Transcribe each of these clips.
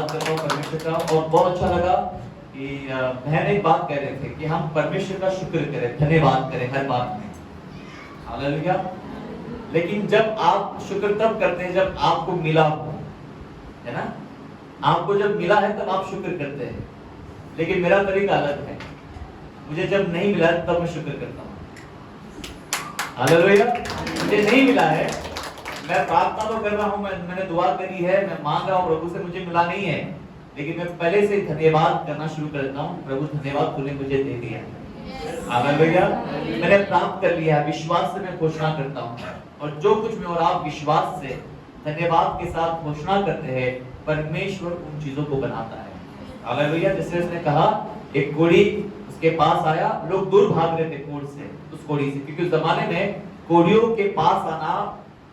धन्यवाद करता हूँ परमेश्वर का। और बहुत अच्छा लगा कि बहन एक बात कह रहे थे कि हम परमेश्वर का शुक्र करें, धन्यवाद करें हर बात में। हालेलुया। लेकिन जब आप शुक्र तब करते हैं जब आपको मिला हो, है ना? आपको जब मिला है तब आप शुक्र करते हैं। लेकिन मेरा तरीका अलग है, मुझे जब नहीं मिला तब मैं शुक्र करता हूँ। हालेलुया। मुझे नहीं मिला है, मैं प्रार्थना तो कर रहा हूँ, मैंने दुआ करी है, मैं मांग रहा हूँ प्रभु से, मुझे मिला नहीं है, लेकिन मैं पहले से धन्यवाद करना शुरू कर देता हूँ। प्रभु धन्यवाद, तूने मुझे दे दिया। हालेलुया। मैंने प्राप्त कर लिया, विश्वास से मैं घोषणा करता हूँ। और जो कुछ मैं और आप विश्वास से धन्यवाद के साथ घोषणा करते हैं, परमेश्वर उन चीजों को बनाता है। हालेलुया। जैसे उसने कहा, एक कोढ़ी उसके पास आया, लोग दूर भाग रहे थे कोढ़ से, उस कोढ़ी से, क्योंकि उस जमाने में कोढ़ियों के पास आना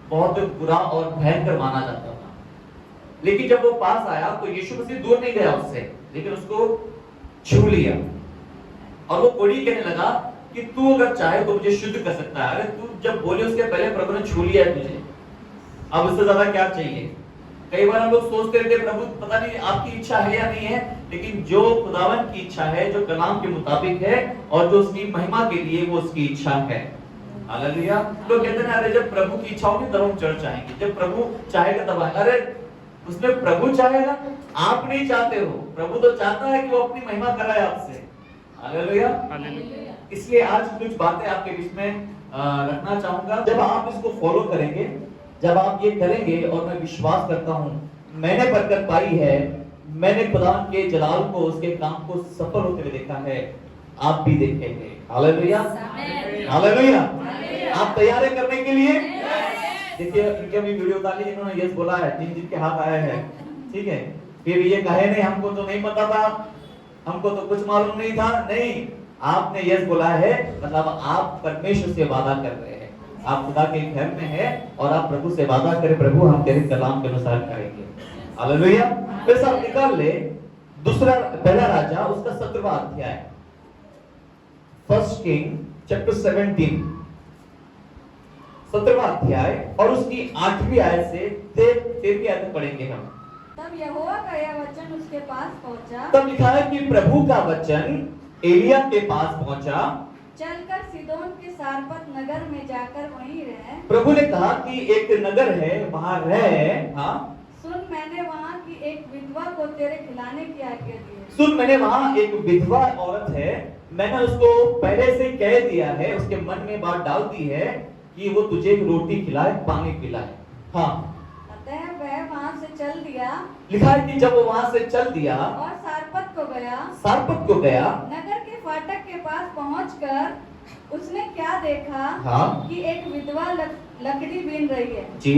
बहुत बुरा और भयंकर माना जाता था। लेकिन जब वो पास आया तो यीशु मसीह दूर नहीं गया उससे, लेकिन उसको छू लिया। और वो कोढ़ी कहने लगा कि तू अगर चाहे तो मुझे शुद्ध कर सकता है। अरे तू जब बोले उसके पहले प्रभु ने छू लिया है तुझे, अब उससे ज्यादा क्या चाहिए? कई बार हम लोग सोचते रहते हैं प्रभु पता नहीं आपकी इच्छा है या नहीं है, लेकिन जो खुदावन की इच्छा है, जो कलाम के मुताबिक है और जो उसकी महिमा के लिए वो उसकी इच्छा है। हालेलुया। तो कहते हैं अरे जब प्रभु की इच्छा होगी तब हम चर्च आएंगे, जब प्रभु चाहेगा तब आएंगे। अरे उसमें प्रभु चाहेगा, आप नहीं चाहते हो, प्रभु तो चाहता है कि वो अपनी महिमा कराए आपसे। हालेलुया। इसलिए आज कुछ बातें आपके बीच में रखना चाहूंगा। जब आप इसको फॉलो करेंगे, जब आप ये करेंगे, और मैं विश्वास करता हूं मैंने बरकत पाई है, मैंने खुदा के जलाल को, उसके काम को सफल होते हुए देखा है, आप भी देखेंगे। हालेलुया। हालेलुया। आप तैयार हैं करने के लिए? देखिए इनके अभी वीडियो डाली, इन्होंने यस बोला है, जिन जिनके हाथ आए हैं, ठीक है। फिर ये कहे नहीं हमको तो नहीं पता था, हमको तो कुछ मालूम नहीं था। नहीं, आपने यस बोला है, मतलब आप परमेश्वर से वादा कर रहे हैं, आप खुदा के घर में हैं और आप प्रभु से वादा करें, प्रभु हम तेरे कलाम के अनुसार करेंगे। हालेलुया। फिर सब निकाल ले दूसरा, पहला राजा उसका 17वां अध्याय, फर्स्ट किंग चैप्टर 17, 17वां अध्याय और उसकी 8वीं आयत से 13वीं आयत पढ़ेंगे हम। तब यहोवा का यह वचन उसके पास पहुंचा। तब लिखा है कि प्रभु का वचन एलिया के पास पहुंचा, चलकर सीदोन के सारपत नगर में जाकर वहीं रह। प्रभु ने कहा कि एक नगर है वहां रह। हाँ, सुन मैंने वहां की एक विधवा को तेरे खिलाने की आज्ञा दी है। सुन मैंने वहां एक विधवा औरत है, मैंने उसको पहले से कह दिया है, उसके मन में बात डाल दी है कि वो तुझे रोटी खिलाए, पानी पिलाए। हाँ, अतः वह वहां से चल दिया। लिखा है कि जब वो वहां से चल दिया और सारपत को गया। सारपत को गया, नगर के फाटक के पास पहुंचकर उसने क्या देखा? हाँ, कि एक विधवा लकड़ी बीन रही है। जी।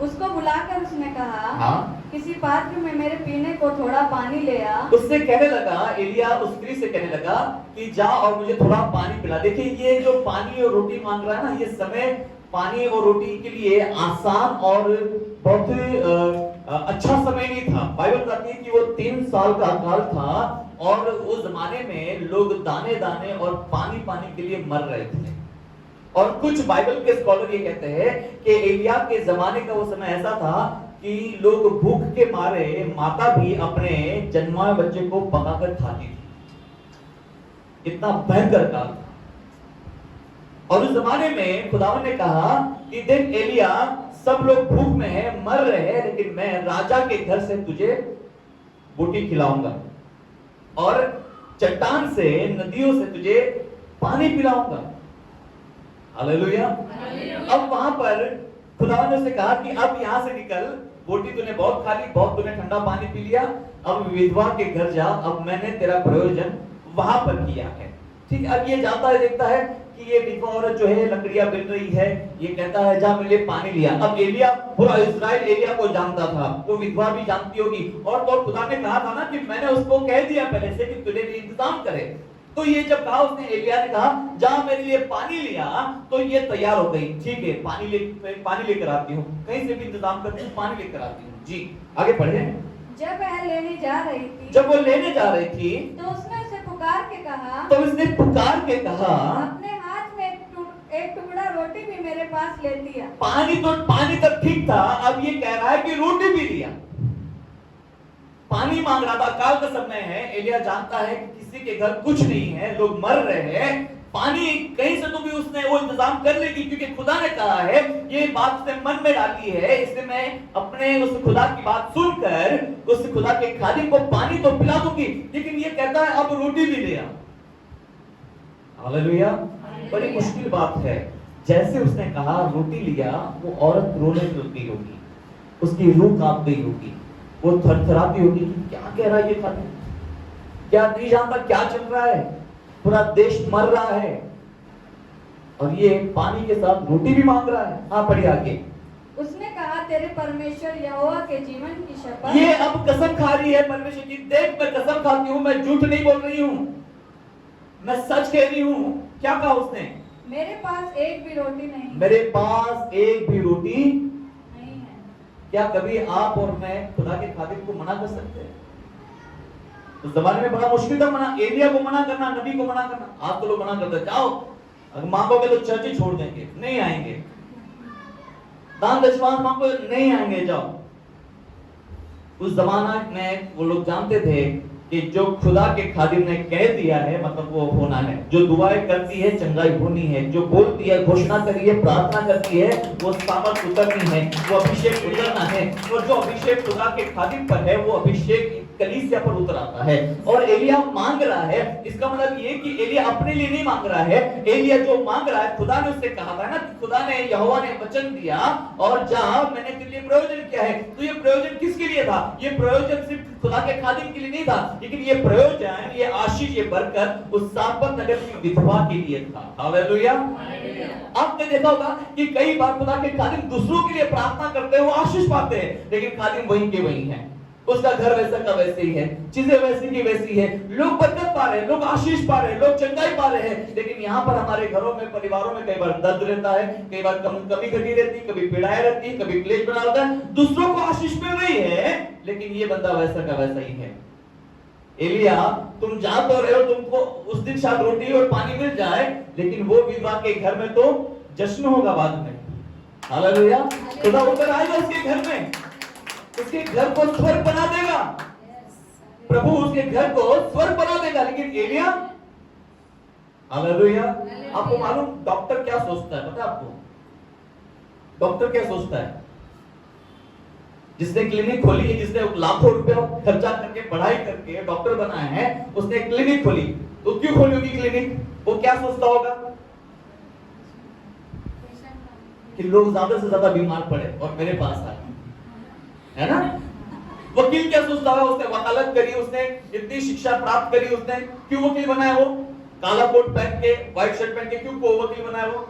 उसको बुलाकर उसने कहा, हाँ, किसी पात्र में मेरे पीने को थोड़ा पानी ले आ। उससे कहने लगा, एलिया उस स्त्री से कहने लगा कि जा और मुझे थोड़ा पानी पिला। देखिए ये जो पानी और रोटी मांग रहा है ना, ये समय पानी और रोटी के लिए आसान और बहुत अच्छा समय नहीं था। बाइबल बताती है कि वो 3 साल का अकाल था और उस जमाने में लोग दाने दाने और पानी पानी के लिए मर रहे थे। और कुछ बाइबल के स्कॉलर ये कहते हैं कि एलिया के जमाने का वो समय ऐसा था कि लोग भूख के मारे, माता भी अपने जन्मा बच्चे को पकाकर खाती थी। इतना भयंकर काल था। और उस जमाने में खुदावन ने कहा कि देख एलिया, सब लोग भूख में है, मर रहे हैं, लेकिन मैं राजा के घर से तुझे रोटी खिलाऊंगा और चट्टान से, नदियों से तुझे पानी पिलाऊंगा। हालेलुया। अब वहां पर खुदावन ने उसे कहा कि अब यहां से निकल, रोटी तूने बहुत खा ली, बहुत तूने ठंडा पानी पी लिया, अब विधवा के घर जा, अब मैंने तेरा प्रयोजन वहां पर किया है। ठीक है। अब ये जाता है, देखता है कि ये विधवा औरत जो है लकड़ियां बिन रही है, ये कहता है जा मेरे लिए पानी लिया। अब एलिया, पूरा इस्राएल एलिया को जानता था, तो विधवा भी जानती होगी। और तो खुदा ने कहा था ना कि मैंने उसको कह दिया पहले से कि तुझे लिए इंतजाम करे। तो ये जब कहा, उसने एलिया ने कहा जा मेरे लिए पानी लिया, तो ये तैयार हो गई। ठीक है, पानी लेकर आती हूँ, कहीं से भी इंतजाम करती हूँ, पानी लेकर आती हूँ। जी आगे पढ़े। जब वह लेने जा रही थी, जब वो लेने जा रही थी, तो उसने उसे पुकार के कहा, तो उसने पुकार के कहा, अपने हाथ में एक टुकड़ा रोटी भी मेरे पास ले लिया। पानी तक ठीक था, अब ये कह रहा है कि रोटी भी लिया। पानी मांग रहा था, काल का समय है, एलिया जानता है कि किसी के घर कुछ नहीं है, लोग मर रहे हैं, पानी कहीं से तो भी उसने वो इंतजाम कर लेगी, क्योंकि खुदा ने कहा है, ये बात उसने मन में डाली है, इसलिए मैं अपने उस खुदा की बात सुनकर उस खुदा के खादिम को पानी तो पिला दूंगी, लेकिन ये कहता है अब रोटी भी ले आ। हालेलुया। बड़ी मुश्किल बात है। जैसे उसने कहा रोटी लिया, वो औरत रोने लगती होगी, उसकी रूह कांप गई होगी, वो थरथराती होगी कि क्या कह रहा है ये खादिम, क्या नहीं जानता क्या चल रहा है, पूरा देश मर रहा है और ये पानी के साथ रोटी भी मांग रहा है। हाँ पढ़िए आगे। उसने कहा तेरे परमेश्वर यहोवा के जीवन की शपथ। ये अब कसम खा रही है परमेश्वर की, देख मैं कसम खाती हूँ, मैं झूठ नहीं बोल रही हूँ, मैं सच कह रही हूँ। क्या कहा उसने? मेरे पास एक भी रोटी नहीं, मेरे पास एक भी रोटी नहीं है। क्या कभी आप और मैं खुदा के खादिम को मना कर सकते हैं? उस जमाने में बड़ा मुश्किल था मना, एलिया को मना करना, नबी को मना करना। आज तो लोग मना करते, जाओ अगर मांगोगे तो चर्च ही छोड़ देंगे, नहीं आएंगे, दान दशमांश मांगो नहीं आएंगे, जाओ। उस जमाना में वो लोग जानते थे कि जो खुदा के खादिम ने कह दिया है मतलब वो होना है, जो दुआएं करती है चंगाई होनी है, जो बोलती है घोषणा करी है प्रार्थना करती है वो सामर्थ उतरनी है, वो अभिषेक उतरना है, और जो अभिषेक खुदा के खादिम पर है वो अभिषेक कलीसिया पर उतर आता है। और एलिया मांग रहा है, इसका मतलब ये कि एलिया अपने लिए नहीं मांग रहा है, एलिया जो मांग रहा है खुदा ने उससे कहा था ना, खुदा ने यहोवा ने वचन दिया और जा मैंने तेरे लिए प्रयोजन किया है। तो ये प्रयोजन किसके लिए था? ये प्रयोजन सिर्फ खुदा के खादिम के लिए नहीं था, लेकिन ये प्रयोजन, ये आशीष, ये बरकत उस सारपत नगर की विधवा के लिए था। हालेलुया। आपने देखा होगा कि कई बार खुदा के खादिम दूसरों के लिए प्रार्थना करते हैं, वो आशीष पाते हैं, लेकिन खादिम वहीं के वहीं है, उसका घर वैसा का वैसे ही है, चीजें वैसी की वैसी है, लोग बरकत पा रहे हैं, लोग आशीष पा रहे हैं, लोग चंगाई पा रहे हैं, लेकिन यहाँ पर हमारे घरों में परिवारों में कई बार दर्द रहता है, कई बार कमी घटी रहती है, कभी पीड़ाएं रहती है, कभी क्लेश बना होता है, दूसरों को आशीष मिल रही है, लेकिन ये बंदा वैसा का वैसा ही है। एलिया तुम जा तो रहे हो, तुमको उस दिन शायद रोटी और पानी मिल जाए, लेकिन वो विधवा के घर में तो जश्न होगा बाद में। हालेलुया। खुदा उतर आएगा उसके घर में, उसके घर को स्वर्ग बना देगा, प्रभु उसके घर को स्वर्ग बना देगा। लेकिन एलिया, हालेलुया। आपको मालूम डॉक्टर क्या सोचता है? पता है आपको डॉक्टर क्या सोचता है? जिसने क्लिनिक खोली है, जिसने लाखों रुपया खर्चा करके पढ़ाई करके डॉक्टर बना है, उसने क्लिनिक खोली, तो क्यों खोली होगी क्लिनिक? वो क्या सोचता होगा कि लोग ज्यादा से ज्यादा बीमार पड़े और मेरे पास आए, है ना? वकील क्या सोचता है? उसने वकालत करी, उसने इतनी शिक्षा प्राप्त करी, उसने क्यों वकील बनाया? वो काला कोट पहन के व्हाइट शर्ट पहन के क्यों को वकील बनाया? वो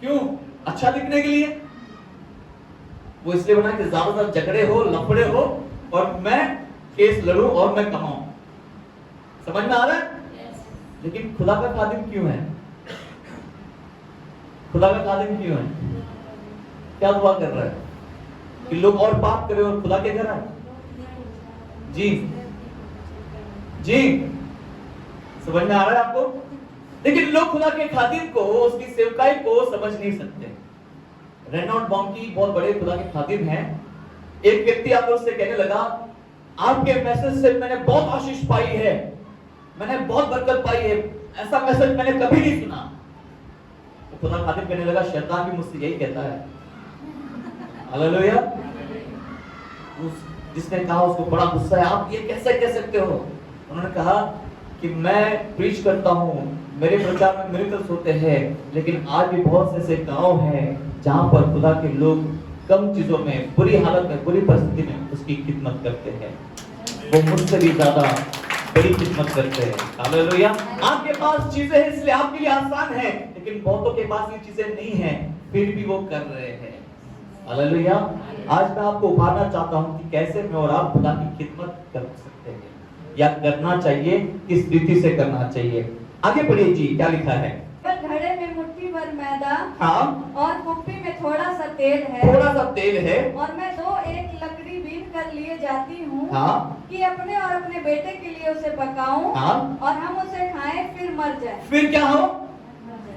क्यों? अच्छा दिखने के लिए। वो इसलिए बना कि ज्यादातर झगड़े हो, लफड़े हो और मैं केस लड़ूं और मैं कमाऊं। समझ में आ रहा है? लेकिन खुदा का खादिम क्यों है? खुदा का खादिम क्यों है? क्या दुआ कर रहा है कि लोग और पाप करे और खुदा के घर आए? जी जी, समझ में आ रहा है आपको? लेकिन लोग खुदा के खादिम को, उसकी सेवकाई को समझ नहीं सकते। रेनॉल्ड बॉन्की बहुत बड़े खुदा के खादिम हैं। एक व्यक्ति आकर उससे कहने लगा, आपके मैसेज से मैंने बहुत आशीष पाई है, मैंने बहुत बरकत पाई है, ऐसा मैसेज मैंने कभी नहीं सुना। तो खुदा खादिम कहने लगा, शैतान भी मुझसे यही कहता है। हालेलुया। जिसने कहा उसको बड़ा गुस्सा है, आप ये कैसे कह सकते हो? उन्होंने कहा कि मैं प्रीच करता हूँ, मेरे प्रचार में मिरेकल्स होते हैं, लेकिन आज भी बहुत से ऐसे गांव हैं जहां पर खुदा के लोग कम चीजों में, बुरी हालत में, बुरी परिस्थिति में उसकी खिदमत करते हैं। वो मुझसे भी ज्यादा बड़ी खिदमत करते हैं। हालेलुया। आपके पास चीजें हैं इसलिए आपके लिए आसान है, लेकिन बहुतों के पास ये चीजें नहीं है, फिर भी वो कर रहे हैं। हालेलुया। आज मैं आपको उभारना चाहता हूं कि कैसे मैं और आप खुदा की खिदमत कर सकते हैं, या करना चाहिए, किस रीति से करना चाहिए। आगे पढ़िए जी, क्या लिखा है? घड़े में मुट्ठी भर मैदा, हाँ, और कुप्पी में थोड़ा सा तेल है, थोड़ा सा तेल है, और मैं एक लकड़ी बीन कर लिए जाती हूँ, हाँ, कि अपने और अपने बेटे के लिए उसे पकाऊं, हाँ, और हम उसे खाएं फिर मर जाएं। फिर क्या हो?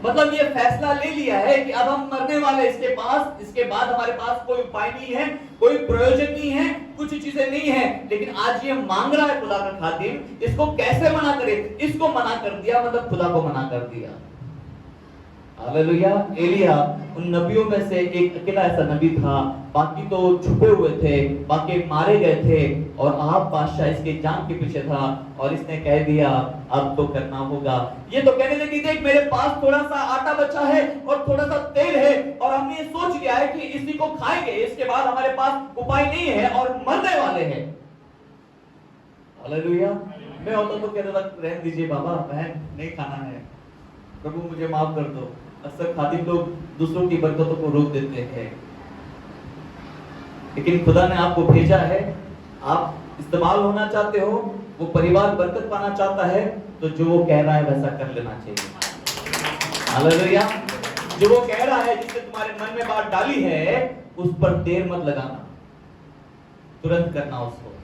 मतलब ये फैसला ले लिया है कि अब हम मरने वाले, इसके बाद हमारे पास कोई उपाय नहीं है, कोई प्रयोजन नहीं है, कुछ चीजें नहीं है। लेकिन आज ये मांग रहा है खुदा का खादिम, इसको कैसे मना करे? इसको मना कर दिया, मतलब खुदा को मना कर दिया। हालेलुया। एलिया उन नबियों में से एक अकेला ऐसा नबी था, बाकी तो छुपे हुए थे, बाकी मारे गए थे, और आप बादशाह इसके जान के पीछे था, और इसने कह दिया अब तो करना होगा। ये तो कहने लगी, देख मेरे पास थोड़ा सा आटा बचा है और थोड़ा सा तेल है, और हमने ये सोच लिया है कि इसी को खाएंगे, इसके बाद हमारे पास उपाय नहीं है और मरने वाले हैं। हालेलुया। मैं होता तो कहता था रहने दीजिए बाबा, बहन नहीं खाना है, प्रभु मुझे माफ कर दो। अक्सर खादिम लोग दूसरों की बरकतों को रोक देते हैं, लेकिन खुदा ने आपको भेजा है, आप इस्तेमाल होना चाहते हो, वो परिवार बरकत पाना चाहता है, तो जो वो कह रहा है वैसा कर लेना चाहिए। हालेलुया। जो वो कह रहा है, जिसने तुम्हारे मन में बात डाली है, उस पर देर मत लगाना, तुरंत करना उसको।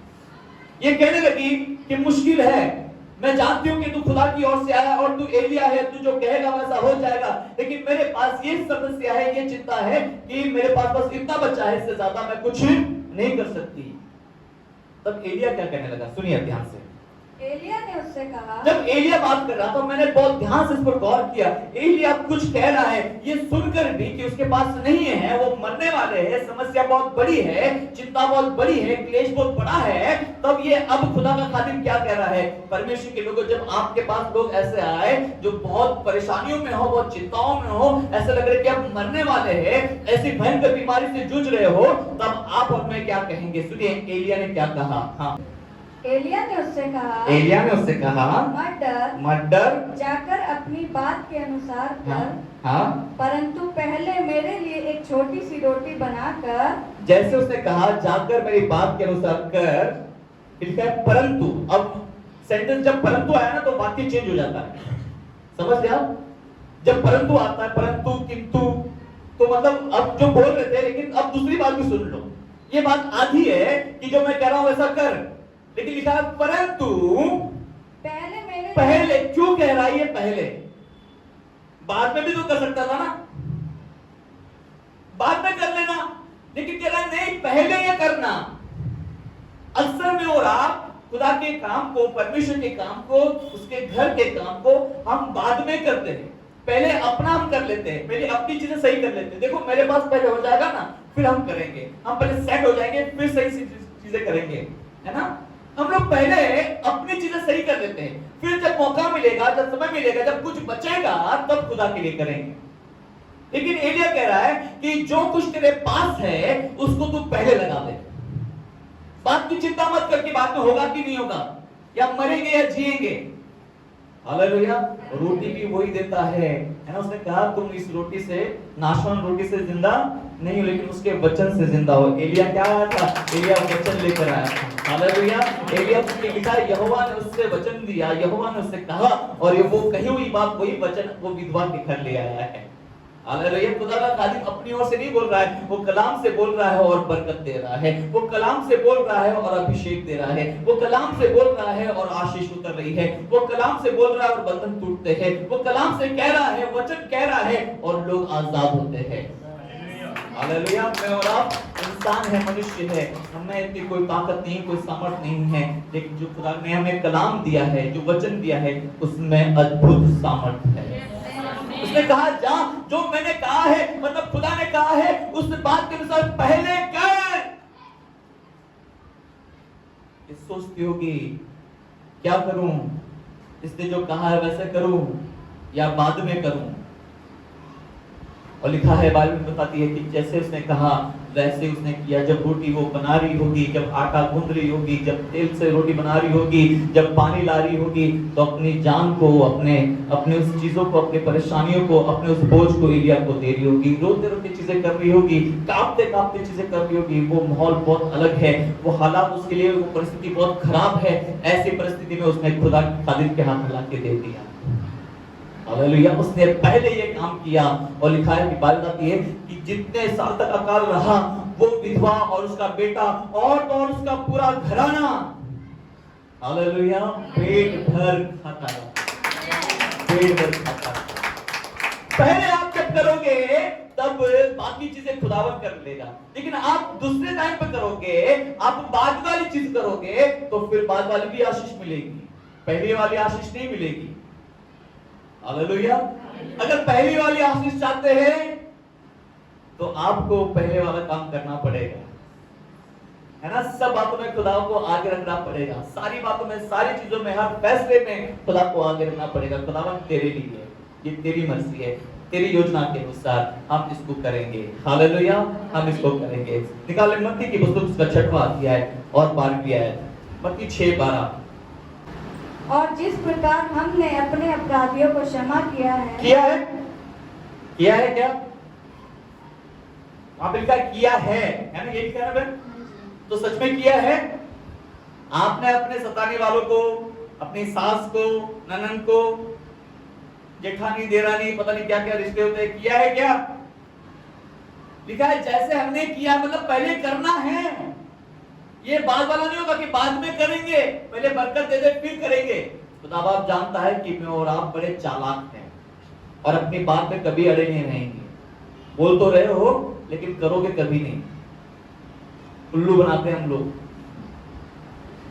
ये कहने लगी कि मुश्किल है, मैं जानती हूँ कि तू खुदा की ओर से आया और तू एलिया है, तू जो कहेगा वैसा हो जाएगा, लेकिन मेरे पास ये समस्या है, ये चिंता है कि मेरे पास बस इतना बचा है, इससे ज्यादा मैं कुछ नहीं कर सकती। तब एलिया क्या कहने लगा, सुनिए ध्यान से। एलिया ने उससे कहा, जब एलिया बात कर रहा था, मैंने बहुत ध्यान से इस पर गौर किया। एलिया कुछ कह रहा है, ये सुनकर भी कि उसके पास नहीं है, वो मरने वाले हैं, समस्या बहुत बड़ी है, चिंता बहुत बड़ी है, क्लेश बहुत बड़ा है, तब ये अब खुदा का खादिम क्या कह रहा है? परमेश्वर के लोगों, जब आपके पास लोग ऐसे आए जो बहुत परेशानियों में हो, बहुत चिंताओं में हो, ऐसा लग रहा है कि आप मरने वाले हैं, ऐसी भयंकर बीमारी से जूझ रहे हो, तब आप और मैं क्या कहेंगे? सुनिए एलिया ने क्या कहा। हाँ, एलिया ने उससे कहा, मत डर, जाकर अपनी बात के अनुसार कर, हाँ, परंतु पहले मेरे लिए एक छोटी सी रोटी बनाकर। जैसे उसने कहा जाकर मेरी बात के अनुसार कर, लिखा है परंतु। अब सेंटेंस जब परंतु आया ना तो वाक्य चेंज हो जाता है, समझ गया? जब परंतु आता है, परंतु, किंतु, तो मतलब अब जो बोल रहे थे, लेकिन अब दूसरी बात भी सुन लो। ये बात आधी है कि जो मैं कह रहा हूं वैसा कर, लेकिन लिखा है परंतु पहले। क्यों कह रहा है ये पहले? बाद में भी तो कर सकता था ना, बाद में कर लेना, लेकिन कह रहा है नहीं, पहले ये करना। अक्सर में हो रहा, खुदा के काम को, परमेश्वर के काम को, उसके घर के काम को हम बाद में करते हैं, पहले अपना हम कर लेते हैं, पहले अपनी चीजें सही कर लेते हैं। देखो मेरे पास पहले हो जाएगा ना, फिर हम करेंगे, हम पहले सेट हो जाएंगे, फिर सही चीजें करेंगे, है ना? हम लोग पहले अपनी चीजें सही कर लेते हैं, फिर जब मौका मिलेगा, जब समय मिलेगा, जब कुछ बचेगा, तब खुदा के लिए करेंगे। लेकिन एलिया कह रहा है कि जो कुछ तेरे पास है उसको तू पहले लगा दे, बात की चिंता मत कर कि बाद में होगा कि नहीं होगा, या मरेंगे या जिएंगे। हालेलुया। रोटी भी वही देता है ना? उसने कहा तुम इस रोटी से, नाशवान रोटी से जिंदा नहीं हो, लेकिन उसके वचन से जिंदा हो। एलिया क्या आया था? एलिया वचन लेकर आया था। हालेलुया। एलिया के लिखा है यहोवा ने उससे वचन दिया, यहोवा ने उससे कहा, और ये वो कही हुई बात, वही वचन वो विधवा के घर ले आया है। हालेलुया। खुदा का खादिम अपनी ओर से नहीं बोल रहा है, वो कलाम से बोल रहा है और बरकत दे रहा है, वो कलाम से बोल रहा है और अभिषेक दे रहा है, वो कलाम से बोल रहा है और आशीष उतर रही है, वो कलाम से बोल रहा है और बंधन टूटते हैं, वो कलाम से कह रहा है, वचन कह रहा है और लोग आजाद होते हैं। हालेलुया। मैं और आप इंसान है, मनुष्य है, हमें इतनी कोई ताकत नहीं, कोई सामर्थ नहीं है, लेकिन जो खुदा ने हमें कलाम दिया है, जो वचन दिया है, उसमें अद्भुत सामर्थ है। उसने कहा जा, जो मैंने कहा है, मतलब खुदा ने कहा है, उस बात के अनुसार पहले कर। ये सोचती होगी क्या करूं, इसने जो कहा है वैसे करूं या बाद में करूं? और लिखा है, बाइबल बताती है कि जैसे उसने कहा वैसे उसने किया। जब रोटी वो बना रही होगी, जब आटा गूंद रही होगी, जब तेल से रोटी बना रही होगी, जब पानी ला रही होगी, तो अपनी जान को, अपने उस चीजों को, अपनी परेशानियों को, अपने उस बोझ को एलिया को दे रही होगी। रोते रोते चीजें कर रही होगी, कांपते कांपते चीजें कर रही होगी। वो माहौल बहुत अलग है, वो हालात उसके लिए, वो परिस्थिति बहुत खराब है। ऐसी परिस्थिति में उसने खुदा के खादिम के हाथ में लाके दे दिया। हालेलुया। उसने पहले ये काम किया, और लिखा है कि बाइबल बताती है कि जितने साल तक अकाल रहा, वो विधवा और उसका बेटा और उसका पूरा घराना, हालेलुया, पेट भर खाता रहा, पेट भर खाता रहा। पहले आप जब करोगे तब बाकी चीजें खुदावन कर लेगा, लेकिन आप दूसरे टाइम पे करोगे, आप बाद वाली चीज करोगे तो फिर बाद वाली भी आशीष मिलेगी, पहली वाली आशीष नहीं मिलेगी। हालेलुया। अगर पहली वाली आशीष चाहते हैं तो आपको पहले वाला काम करना पड़ेगा, है ना। सब बातों में खुदा को आगे रखना पड़ेगा, सारी बातों में, सारी चीजों में, हर फैसले में खुदा को आगे रखना पड़ेगा। खुदावन तेरे लिए, ये तेरी मर्जी है, तेरी योजना के अनुसार हम इसको करेंगे। हालेलुया, हम इसको करेंगे। निकाले मत्ती की पुस्तक उसका 6वां अध्याय और 12वीं आयत, मत्ती 6:12। और जिस प्रकार हमने अपने अपराधियों को क्षमा किया है किया है क्या? वहां पे लिखा किया है ना, ये लिखा है ना बहन? तो सच में किया है? आपने अपने सताने वालों को, अपनी सास को, ननन को, जेठानी, देरानी, पता नहीं क्या क्या रिश्ते होते हैं, किया है क्या? लिखा है जैसे हमने किया, मतलब पहले करना है। ये बाद वाला नहीं होगा कि बाद में करेंगे, पहले बरकत दे दे फिर करेंगे। खुदा बाप जानता है कि मैं और आप बड़े चालाक हैं और अपनी बात पे कभी अड़े नहीं रहेंगे। बोल तो रहे हो लेकिन करोगे कभी नहीं। उल्लू बनाते हैं हम लोग,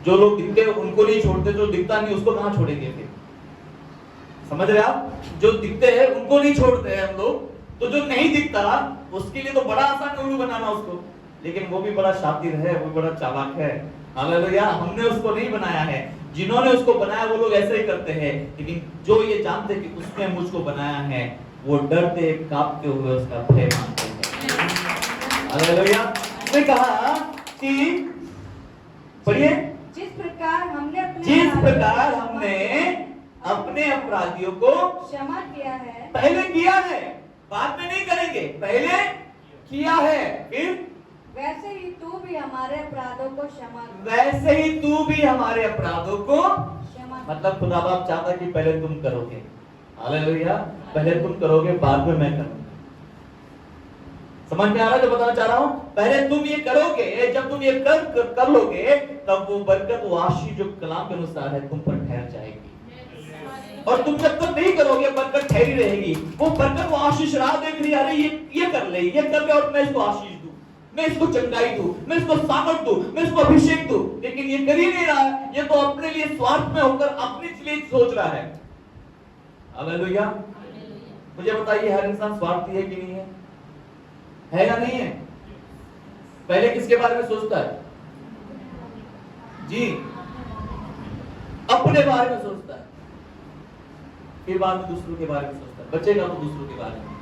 जो लोग दिखते हैं उनको नहीं छोड़ते, जो दिखता नहीं उसको कहां छोड़ेंगे फिर? समझ रहे आप? जो दिखते हैं उनको नहीं छोड़ते हैं हम लोग, तो जो नहीं दिखता उसके लिए तो बड़ा आसान उल्लू बनाना उसको, लेकिन वो भी बड़ा शातिर है, वो बड़ा चालाक है। हालेलुया। हमने उसको नहीं बनाया है, जिन्होंने उसको बनाया वो लोग ऐसे ही करते हैं, लेकिन जो ये जानते कि उसने मुझको बनाया है वो डरते कांपते हुए उसका भय मानते हैं। हालेलुया। उसने कहा कि पढ़िए, जिस प्रकार हमने अपने अपराधियों को क्षमा किया है, पहले किया है, बाद में नहीं करेंगे, पहले किया है, फिर वैसे ही तू भी हमारे अपराधों को क्षमा मतलब खुदा बाप चाहता कि पहले तुम करोगे। हालेलुया। पहले तुम करोगे, बाद में मैं करूंगा। समझ में आ रहा है जो बताना चाह रहा हूं? पहले तुम ये करोगे, जब तुम ये कर लोगे तब वो बरकत, वो आशीष जो कलाम के अनुसार है तुम पर ठहर जाएगी। और तुम जब तक नहीं करोगे बरकत ठहरी रहेगी। वो बरकत, वो आशीष राह देख रही है, अरे ये कर ले और मैं इसको आशीष दूं, मैं इसको चंगाई दूं, मैं इसको सामर्थ दूं, मैं इसको अभिषेक दूं, लेकिन ये कर ही नहीं रहा है। ये तो अपने लिए स्वार्थ में होकर अपने लिए सोच रहा है। हालेलुया। मुझे बताइए, हर इंसान स्वार्थी है कि नहीं है या नहीं है? पहले किसके बारे में सोचता है जी? अपने बारे में सोचता है, फिर बाद में दूसरों के बारे में सोचता है, बचेगा तो दूसरों के बारे में।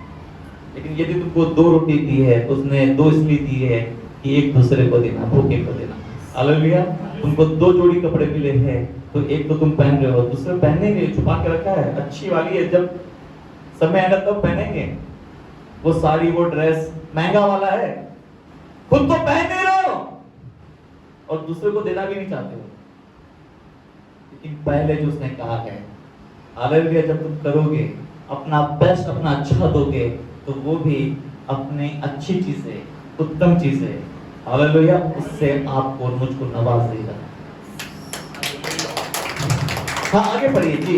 लेकिन यदि तुमको 2 रोटी दी है तो उसने 2 इसलिए दी है कि एक दूसरे को देना, भूखे को देना। हालेलुया। तुमको 2 जोड़ी कपड़े मिले हैं तो एक तो तुम पहन रहे हो, दूसरे पहनेंगे, छुपा के रखा है, अच्छी वाली है, जब समय आएगा तब पहनेंगे। वो साड़ी, वो ड्रेस महंगा वाला है, खुद तो पहन नहीं रहे हो और दूसरे को देना भी नहीं चाहते हो। लेकिन पहले जो उसने कहा है, हालेलुया, जब तुम करोगे, अपना बेस्ट, अपना अच्छा दोगे, तो वो भी अपने अच्छी चीजें, उत्तम चीजें, हालेलुया, उससे आपको, मुझको नवाज देगा। हाँ, आगे पढ़िए जी।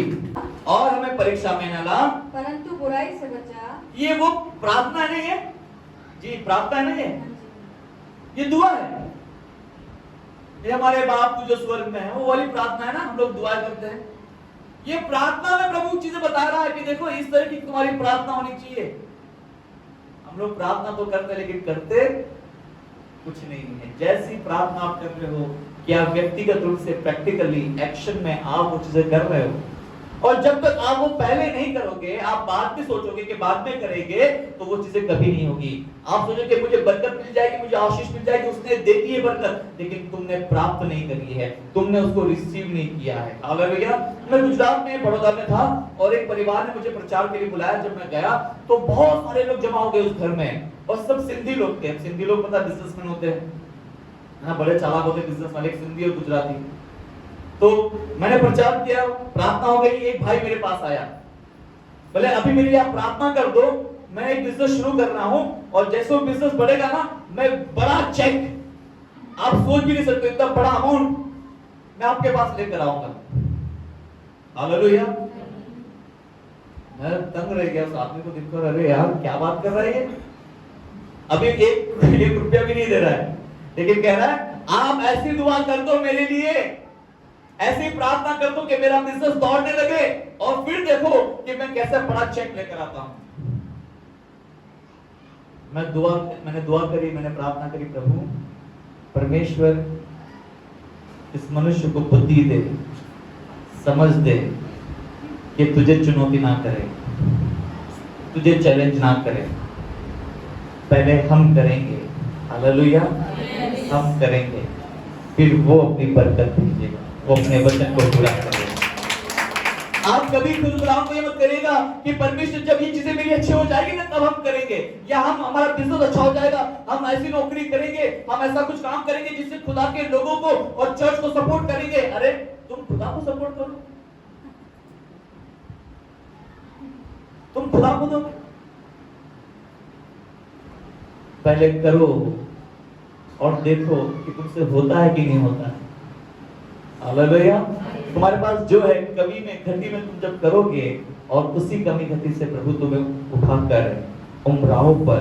और हमें परीक्षा में न ला, परंतु बुराई से बचा। ये वो प्रार्थना नहीं है जी, प्रार्थना नहीं है, ये दुआ है। ये हमारे बाप जो स्वर्ग में है, वो वाली प्रार्थना है ना, हम लोग दुआ करते हैं। ये प्रार्थना में प्रभु चीजें बता रहा है कि देखो इस तरह की तुम्हारी प्रार्थना होनी चाहिए। हम लोग प्रार्थना तो करते लेकिन करते कुछ नहीं है। जैसी प्रार्थना आप कर रहे हो, क्या व्यक्तिगत रूप से प्रैक्टिकली एक्शन में आप वो चीजें कर रहे हो? और जब तक आप वो पहले नहीं करोगे, आप बाद में सोचोगे कि बाद में करेंगे, तो वो चीजें कभी नहीं होगी। आप सोचोगे मुझे बरकत मिल जाएगी, मुझे आशीष मिल जाएगी, उसने दे दी है बरकत, लेकिन तुमने प्राप्त नहीं करी है, तुमने उसको रिसीव नहीं किया है। हालेलुया। मैं गुजरात में, बड़ौदा में था और एक परिवार ने मुझे प्रचार के लिए बुलाया। जब मैं गया तो बहुत सारे लोग जमा हो गए उस घर में, और सब सिंधी लोग थे। सिंधी लोग पता बिजनेसमैन होते हैं ना, बड़े चालाक होते हैं बिजनेस वाले, सिंधी और गुजराती। तो मैंने प्रचार किया, प्रार्थना हो गई। एक भाई मेरे पास आया, बोले अभी मेरे लिए आप प्रार्थना कर दो, मैं एक बिजनेस शुरू कर रहा हूं और जैसे वो बिजनेस बढ़ेगा ना, मैं बड़ा चेक, आप सोच भी नहीं सकते इतना बड़ा अमाउंट मैं आपके पास लेकर आऊंगा। हालेलुया। मैं तंग रह गया उस आदमी को देखकर, अरे यार क्या बात कर रहा है ये, अभी एक रुपया भी नहीं दे रहा है, लेकिन कह रहा है आप ऐसी दुआ कर दो मेरे लिए, ऐसी प्रार्थना कर दो कि मेरा बिजनेस दौड़ने लगे, और फिर देखो कि मैं कैसे बड़ा चेक लेकर आता हूं। मैंने दुआ करी, मैंने प्रार्थना करी, प्रभु परमेश्वर इस मनुष्य को बुद्धि दे, समझ दे कि तुझे चुनौती ना करे, तुझे चैलेंज ना करे, पहले हम करेंगे, हालेलुया, हम करेंगे, फिर वो अपनी बरकत भेजेगा, वो अपने वचन को पूरा करेगा। आप कभी खुद को ये मत करेगा कि परमेश्वर जब ये चीजें मेरी अच्छी हो जाएगी ना तब हम करेंगे, या हमारा बिजनेस अच्छा हो जाएगा, हम ऐसी नौकरी करेंगे, हम ऐसा कुछ काम करेंगे जिससे खुदा के लोगों को और चर्च को सपोर्ट करेंगे। अरे तुम खुदा को सपोर्ट करो, तुम खुदा को दो, पहले करो और देखो कि तुमसे होता है कि नहीं होता है। हालेलुया। तुम्हारे पास जो है कमी में घटी में तुम जब करोगे और उसी कमी घटी से प्रभु तुम्हें उठाकर उम्राहों पर,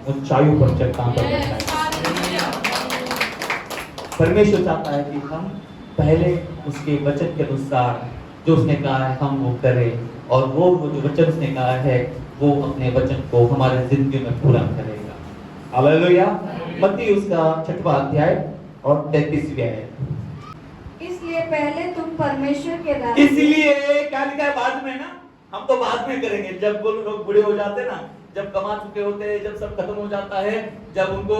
ऊंचाइयों पर, चट्टान पर बैठाएगा। परमेश्वर चाहता है कि हम पहले उसके वचन के अनुसार जो उसने कहा है हम वो करें, और वो जो वचन उसने कहा है वो अपने वचन को हमारे जिंदगी में पूरा करेगा। हालेलुया। मत्ती उसका 6वां अध्याय और 33वां आयत। इसलिए पहले तुम परमेश्वर के राज्य, इसलिए क्या लिखा है बाद में ना, हम तो बाद में करेंगे, जब वो लोग बूढ़े हो जाते हैं ना, जब कमा चुके होते हैं, जब सब खत्म हो जाता है, जब उनको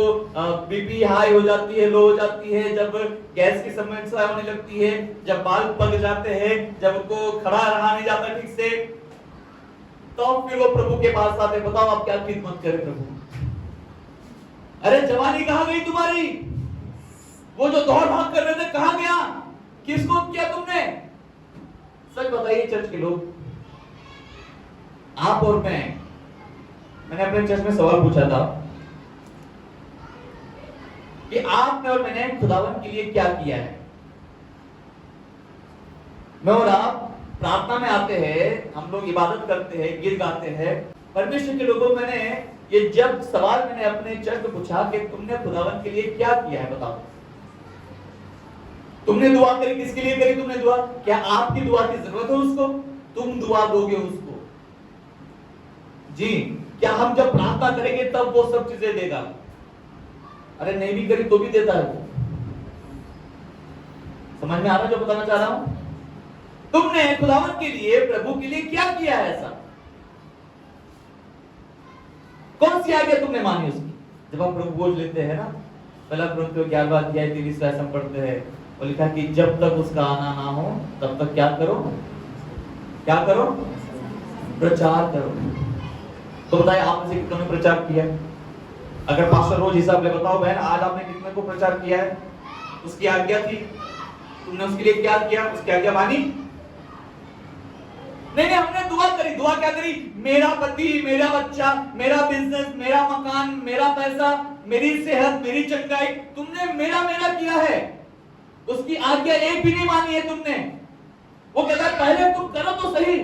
बीपी हाई हो जाती है, लो हो जाती है, जब गैस की समस्या होने लगती है, जब बाल पक जाते हैं, जब उनको खड़ा रहा नहीं जाता ठीक से, तो फिर वो प्रभु के पास आते, बताओ आप क्या खिदमत करें प्रभु। अरे जवानी कहां गई तुम्हारी, वो जो दौड़ भाग कर रहे थे कहां गया, किसको किया तुमने। सच बताइए चर्च के लोग, आप और मैंने अपने चर्च में सवाल पूछा था कि आपने और मैंने खुदावन के लिए क्या किया है। मैं और आप प्रार्थना में आते हैं, हम लोग इबादत करते हैं, गीत गाते हैं, परमेश्वर के लोगों, मैंने ये जब सवाल मैंने अपने चर्च में पूछा कि तुमने खुदावन के लिए क्या किया है बताओ। तुमने दुआ करी, किसके लिए करी तुमने दुआ, क्या आपकी दुआ की जरूरत है उसको, तुम दुआ दोगे उसको जी। क्या हम जब प्रार्थना करेंगे तब वो सब चीजें देगा, अरे नहीं भी करी तो भी देता है वो। समझ में आ रहा जो बताना चाह रहा हूं। तुमने खुदावन के लिए, प्रभु के लिए क्या किया है ऐसा, कौन सी आज्ञा तुमने मानी उसकी। जब हम प्रभु बोल लेते हैं ना, पहला कुरिन्थियों 11वां अध्याय 23वां आयत पढ़ते हैं, और लिखा कि जब तक उसका आना ना हो तब तक क्या करो, क्या करो, प्रचार करो। तो बताइए आपने कितनों ने प्रचार किया। अगर पास्टर रोज हिसाब ले बताओ बहन आज आपने कितने को प्रचार किया है, उसकी आज्ञा थी, तुमने उसके लिए क्या किया, उसकी आज्ञा मानी। नहीं हमने दुआ करी, दुआ क्या करी, मेरा पति, मेरा बच्चा, मेरा बिजनेस, मेरा मकान, मेरा पैसा, मेरी सेहत, मेरी चंगाई, तुमने मेरा मेरा किया है, उसकी आज्ञा एक भी नहीं मानी है तुमने। वो कहता है पहले तुम करो तो सही,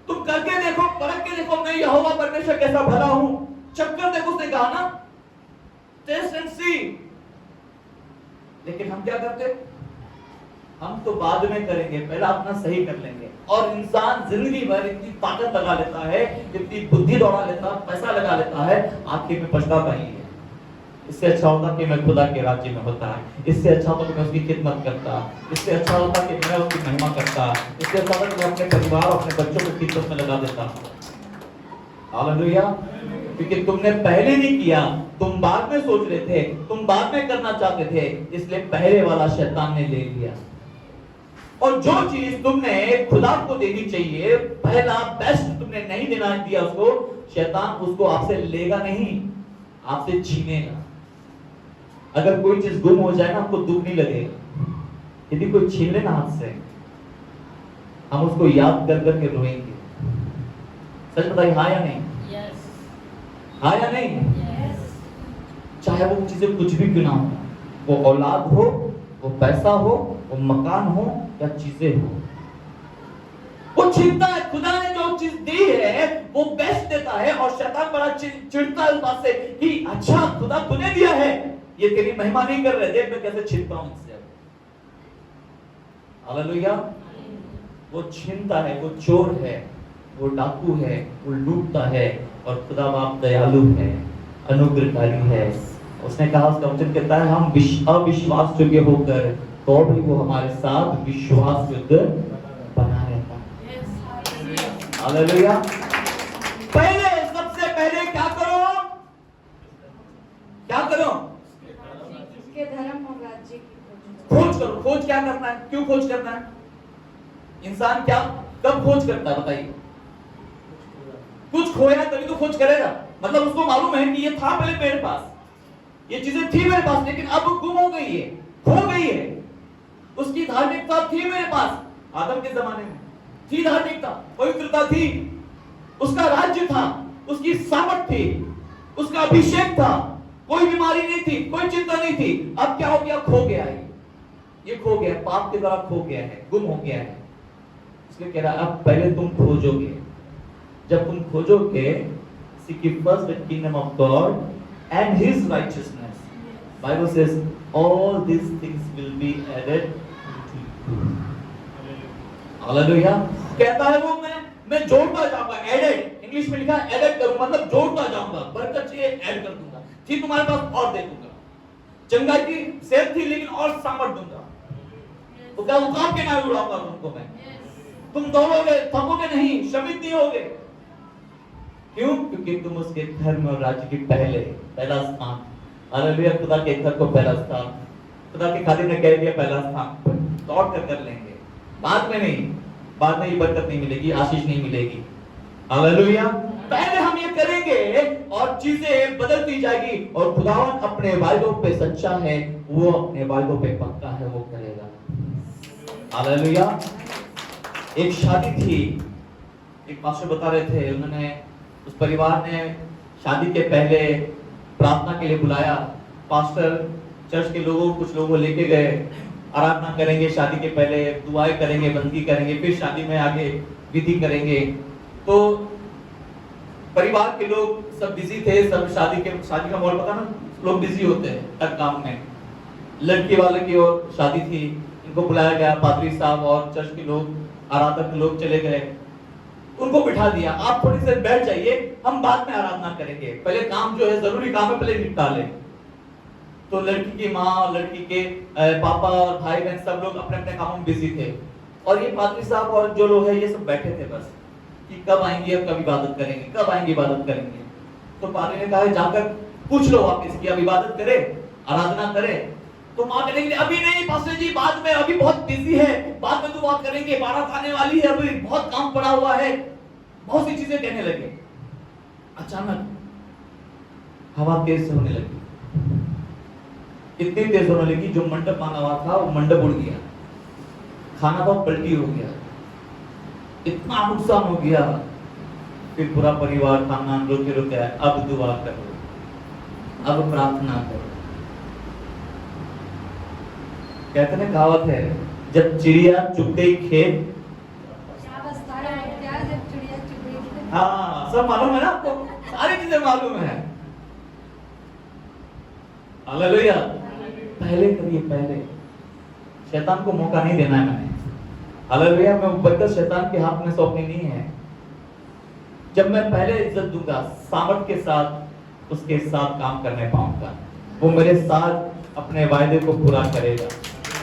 तुम करके देखो, परख के देखो, मैं यहोवा परमेश्वर कैसा भला हूं, चक्कर देखो, उसने कहा ना, टेस्ट एंड सी। लेकिन हम क्या करते, हम तो बाद में करेंगे, पहले अपना सही कर लेंगे। और इंसान जिंदगी भर इतनी ताकत लगा लेता है, इतनी बुद्धि दौड़ा लेता, पैसा लगा लेता है, आखिर में पछताता ही है। इससे अच्छा होता कि मैं खुदा के राज्य में होता, इससे अच्छा होता कि मैं उसकी खिदमत करता, इससे अच्छा होता कि मैं उसकी महिमा करता, इससे अच्छा होता कि मैं अपने परिवार, अपने बच्चों को खिदमत में लगा देता। हालेलुया। क्योंकि तुमने पहले नहीं किया, तुम बाद में सोच रहे थे, तुम बाद में करना चाहते थे, इसलिए पहले वाला शैतान ने ले लिया। और जो चीज तुमने खुदा को देनी चाहिए, पहला बेस्ट तुमने नहीं देना दिया उसको, शैतान उसको आपसे लेगा नहीं, आपसे छीनेगा। अगर कोई चीज गुम हो जाए ना, आपको दुख नहीं लगेगा, यदि कोई छीन ले ना हाथ से, हम उसको याद कर करके रोएंगे। सच बताइए, हाँ या नहीं? हाँ या नहीं? चाहे वो चीजें कुछ भी क्यों ना हो, वो औलाद हो, वो पैसा हो, वो मकान हो, या चीजें हो, वो छीनता है। खुदा ने जो चीज दी है वो बेस्ट देता है, और शैतान बड़ा चिढ़ता है उस बात से कि अच्छा खुदा तूने दिया है, ये तेरी महिमा नहीं कर रहे, देख मैं कैसे छीनता हूं इससे। हालेलुया। वो छीनता है, वो चोर है, वो डाकू है, वो लूटता है, और खुदा बाप दयालु है, अनुग्रहकारी है। उसने कहा, उसका वचन कहता है हम अविश्वास योग्य होकर तो भी वो हमारे साथ विश्वास योग्य बना रहता है। हालेलुया। पहले सबसे पहले क्या करो, क्या करो? उसके धर्म और राज्य की खोज करो। खोज क्या करना है? क्यों खोज करना है? इंसान क्या कब खोज करता है बताइए? कुछ खोया तभी तो खोज करेगा। मतलब उसको मालूम है कि ये था पहले मेरे पास, ये चीजें थी मेरे पास, लेकिन अब गुम हो गई है, खो गई है। उसकी धार्मिकता थी मेरे पास, आदम के जमाने में थी धार्मिकता, पवित्रता थी, उसका राज्य था, उसकी सामर्थ थी, उसका अभिषेक था, कोई बीमारी नहीं थी, कोई चिंता नहीं थी। अब क्या हो गया? खो गया है, ये खो गया, पाप के द्वारा खो गया है, गुम हो गया है। इसलिए कह रहा है अब पहले तुम खोजोगे। जब तुम खोजोगे, seek ye first the kingdom of God and His righteousness, Bible says all these things will be added to you. Hallelujah. कहता है वो मैं जोड़ता जाऊंगा, एडेड, इंग्लिश में लिखा है एडेड करूंगा, मतलब जोड़ता जाऊंगा। बरकत चाहिए, ऐड कर दूंगा, ठीक तुम्हारे पास और दे दूंगा। चंगाई की सेहत थी, लेकिन और सामर्थ दूंगा। वो क्या उकाब के नाम उड़ाऊंगा तुमको मैं, तुम दौड़ोगे, थकोगे नहीं, श्रमित नहीं होगे। क्यों? क्योंकि तुम उसके धर्म और राज्य की पहला स्थान, हालेलुया, खुदा के घर को पहला स्थान, खुदा के खादिम ने कह दिया पहला स्थान दौड़ कर लेंगे, बाद में नहीं, बाद में ये बरकत नहीं मिलेगी, आशीष नहीं मिलेगी। हालेलुया। पहले हम ये करेंगे और चीजें बदलती जाएगी, और खुदावन अपने वायदों पे सच्चा है, वो अपने वायदों पे पक्का है, वो करेगा। हालेलुया। एक शादी थी, एक पास्टर बता रहे थे, उन्होंने, उस परिवार ने शादी के पहले प्रार्थना के लिए बुलाया। पास्टर चर्च के लोगों, कुछ लोगों लेके गए, आराधना करेंगे, शादी के पहले दुआएं करेंगे, बंदगी करेंगे, फिर शादी में आगे विधि करेंगे। तो परिवार के लोग सब बिजी थे, सब शादी का माहौल पता ना, लोग बिजी होते हैं हर काम में। लड़की वाले की और शादी थी, इनको बुलाया गया, पादरी साहब और चर्च के लोग, आराधक लोग चले गए, उनको बिठा दिया, आप थोड़ी देर बैठ जाइए, हम बाद में आराधना करेंगे, पहले काम जो है, जरूरी काम है, पहले निपटा लें। तो लड़की की माँ, लड़की के पापा और भाई बहन सब लोग अपने अपने कामों में बिजी थे, और ये पादरी साहब और जो लोग हैं ये सब बैठे थे बस कि कब आएंगे, अब कब इबादत करेंगे, कब आएंगे इबादत करेंगे। तो पादरी ने कहा जाकर पूछ लो वापस कि अब इबादत करे, आराधना करे। तो माँ कहेंगे अभी नहीं पास्टर जी, बाद में, अभी बहुत बिजी है, बाद में दुआ करेंगे, बारात आने वाली है, अभी बहुत काम पड़ा हुआ है, बहुत सी चीजें कहने लगे। अचानक हवा तेज होने लगी, इतनी तेज होने लगी जो मंडप मांगा हुआ था वो मंडप उड़ गया, खाना तो पलटी हो गया, इतना नुकसान हो गया। फिर पूरा परिवार, खानदान रोते रोते आए, अब दुआ करो, अब प्रार्थना करो। कहते ना, कहावत है, जब चिड़िया चुग गई खेत, हाँ सब मालूम है ना आपको, सारी चीजें मालूम है। हालेलुया। पहले करिए, पहले शैतान को मौका नहीं देना है मैंने। हालेलुया। मैं बरकत शैतान के हाथ में सौंपनी नहीं है। जब मैं पहले इज्जत दूंगा, सामर्थ के साथ उसके साथ काम करने पाऊंगा, वो मेरे साथ अपने वायदे को पूरा करेगा।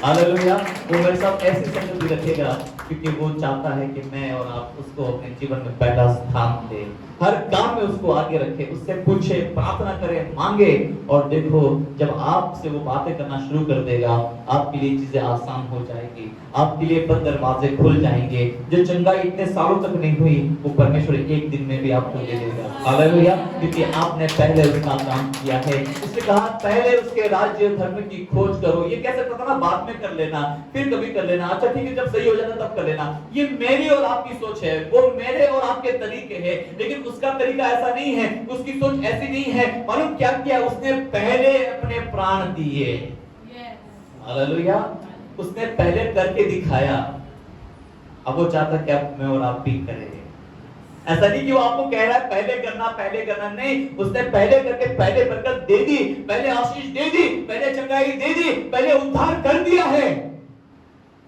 हालेलुया। वो मेरे साथ ऐसी संगति रखेगा क्योंकि वो चाहता है कि मैं और आप उसको अपने जीवन में पहला स्थान दे, हर काम में उसको आगे रखे, उससे पूछे, प्रार्थना करें, मांगे। और देखो, जब आपसे वो बातें करना शुरू कर देगा, आपके लिए चीजें आसान हो जाएगी, आपके लिए बंद दरवाजे खुल जाएंगे। जो चंगाई इतने सालों तक नहीं हुई, वो परमेश्वर एक दिन में भी आपको दे देगा। हालेलुया। क्योंकि आपने पहले उसका काम किया है। इसलिए कहा पहले उसके राज्य धर्म की खोज करो। ये कैसे पता ना, बाद में कर लेना, फिर कभी कर लेना, अच्छा ठीक है जब सही हो जाता तब कर लेना। ये मेरी और आपकी सोच है, वो मेरे और आपके तरीके हैं, लेकिन उसका तरीका ऐसा नहीं है, उसकी सोच ऐसी नहीं है। मालूम क्या किया उसने? पहले अपने प्राण दिए। हालेलुया। उसने पहले करके दिखाया, अब वो चाहता कि अब मैं और आप भी करें। ऐसा नहीं कि वो आपको कह रहा है पहले करना नहीं, उसने पहले करके पहले बरकत दे दी, पहले आशीष दे दी, पहले चंगाई दे दी, पहले उद्धार कर दिया है।